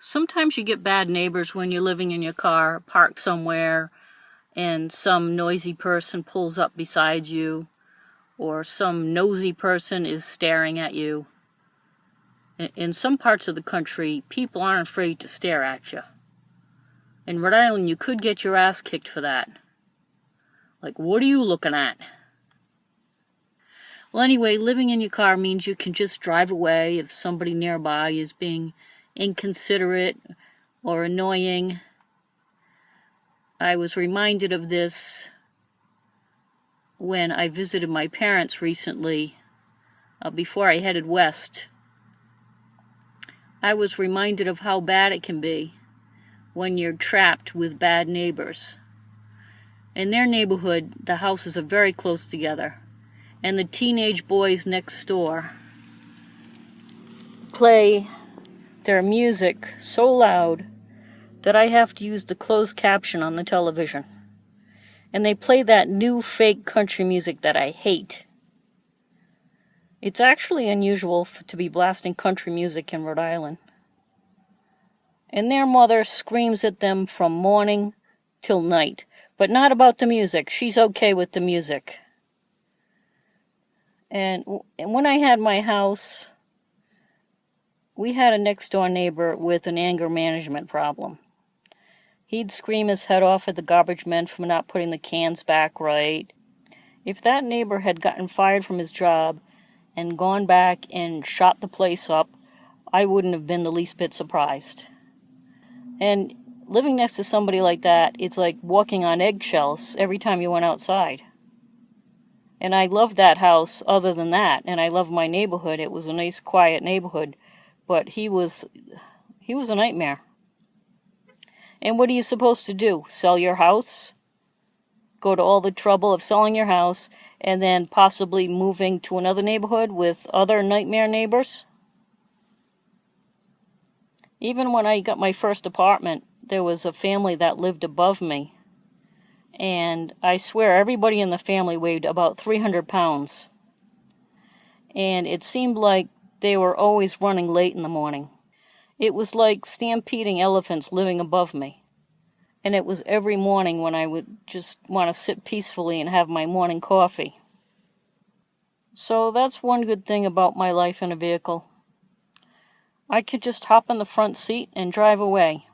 Sometimes you get bad neighbors when you're living in your car, parked somewhere, and some noisy person pulls up beside you, or some nosy person is staring at you. In some parts of the country, people aren't afraid to stare at you. In Rhode Island, you could get your ass kicked for that. Like, what are you looking at? Well, anyway, living in your car means you can just drive away if somebody nearby is being inconsiderate or annoying. I was reminded of this when I visited my parents recently, before I headed west. I was reminded of how bad it can be when you're trapped with bad neighbors. In their neighborhood, the houses are very close together, and the teenage boys next door play their music so loud that I have to use the closed caption on the television. And they play that new fake country music that I hate. It's actually unusual to be blasting country music in Rhode Island. And their mother screams at them from morning till night, but not about the music. She's okay with the music. And when I had my house, we had a next door neighbor with an anger management problem. He'd scream his head off at the garbage men for not putting the cans back right. If that neighbor had gotten fired from his job and gone back and shot the place up, I wouldn't have been the least bit surprised. And living next to somebody like that, it's like walking on eggshells every time you went outside. And I loved that house other than that, and I loved my neighborhood. It was a nice, quiet neighborhood, but he was a nightmare. And what are you supposed to do? Sell your house? Go to all the trouble of selling your house and then possibly moving to another neighborhood with other nightmare neighbors? Even when I got my first apartment, there was a family that lived above me. And I swear everybody in the family weighed about 300 pounds. And it seemed like they were always running late in the morning. It was like stampeding elephants living above me. And it was every morning when I would just want to sit peacefully and have my morning coffee. So that's one good thing about my life in a vehicle. I could just hop in the front seat and drive away.